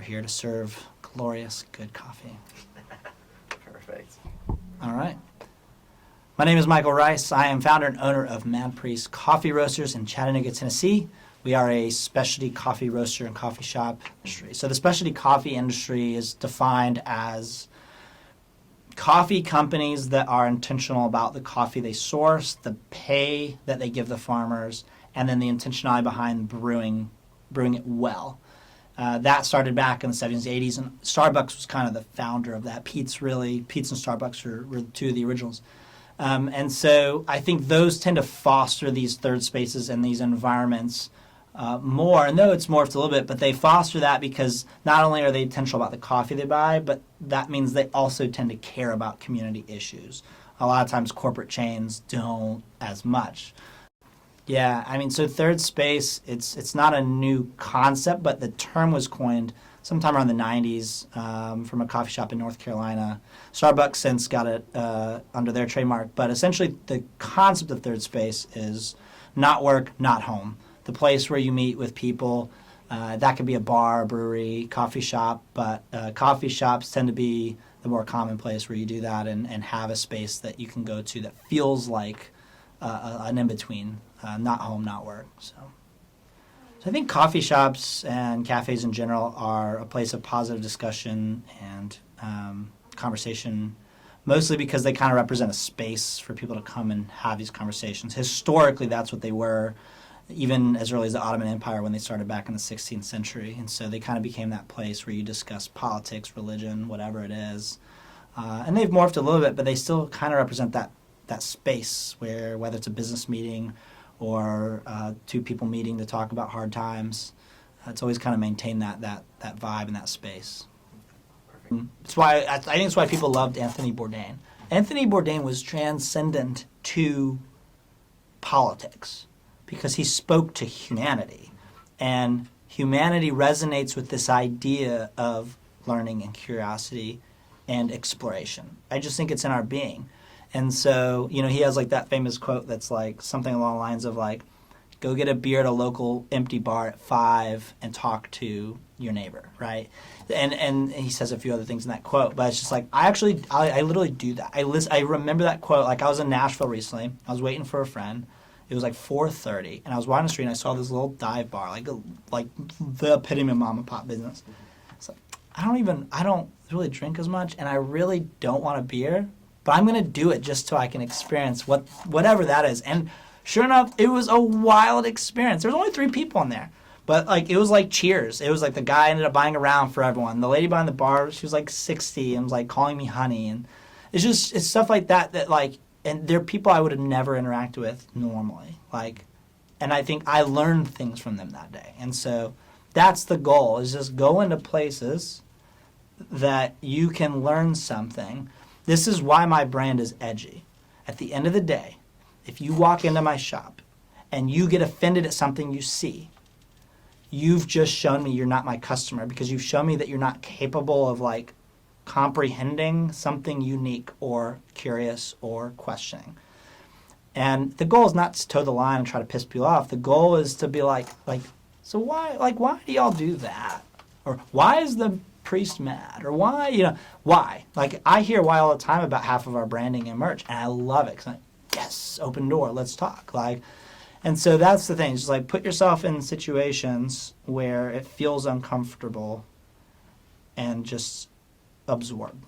here to serve glorious, good coffee. Perfect. All right. My name is Michael Rice. I am founder and owner of Mad Priest Coffee Roasters in Chattanooga, Tennessee. We are a specialty coffee roaster and coffee shop industry. So the specialty coffee industry is defined as coffee companies that are intentional about the coffee they source, the pay that they give the farmers, and then the intentionality behind brewing it well. That started back in the 70s, 80s, and Starbucks was kind of the founder of that. Peet's and Starbucks were two of the originals. And so I think those tend to foster these third spaces and these environments more. And though it's morphed a little bit, but they foster that because not only are they intentional about the coffee they buy, but that means they also tend to care about community issues. A lot of times corporate chains don't as much. Yeah, I mean, so third space, it's not a new concept, but the term was coined sometime around the 90s from a coffee shop in North Carolina. Starbucks since got it under their trademark, but essentially the concept of third space is not work, not home. The place where you meet with people, that could be a bar, a brewery, coffee shop, but coffee shops tend to be the more common place where you do that and have a space that you can go to that feels like an in-between, not home, not work. So I think coffee shops and cafes in general are a place of positive discussion and conversation, mostly because they kind of represent a space for people to come and have these conversations. Historically, that's what they were, even as early as the Ottoman Empire when they started back in the 16th century. And so they kind of became that place where you discuss politics, religion, whatever it is. And they've morphed a little bit, but they still kind of represent that space where, whether it's a business meeting or two people meeting to talk about hard times, it's always kind of maintained that vibe and that space. It's why I think it's why people loved Anthony Bourdain. Anthony Bourdain was transcendent to politics because he spoke to humanity, and humanity resonates with this idea of learning and curiosity and exploration. I just think it's in our being. And so, he has like that famous quote that's like something along the lines of like, go get a beer at a local empty bar at 5 and talk to your neighbor, right? And he says a few other things in that quote, but it's just like, I literally do that. I remember that quote. Like, I was in Nashville recently. I was waiting for a friend. It was like 4:30, and I was walking the street, and I saw this little dive bar, like the epitome of mom and pop business. It's like, I don't really drink as much, and I really don't want a beer, but I'm going to do it just so I can experience whatever that is. And sure enough, it was a wild experience. There was only 3 people in there, but like it was like Cheers. It was like the guy ended up buying a round for everyone. The lady behind the bar, she was like 60 and was like calling me honey, and it's stuff like that like. And they're people I would have never interacted with normally. And I think I learned things from them that day. And so that's the goal, is just go into places that you can learn something. This is why my brand is edgy. At the end of the day, if you walk into my shop and you get offended at something you see, you've just shown me you're not my customer, because you've shown me that you're not capable of comprehending something unique or curious or questioning. And the goal is not to toe the line and try to piss people off. The goal is to be so why do y'all do that? Or why is the priest mad? Or why? I hear why all the time about half of our branding and merch, and I love it. 'Cause yes, open door, let's talk. And so that's the thing. Just put yourself in situations where it feels uncomfortable and just absorb.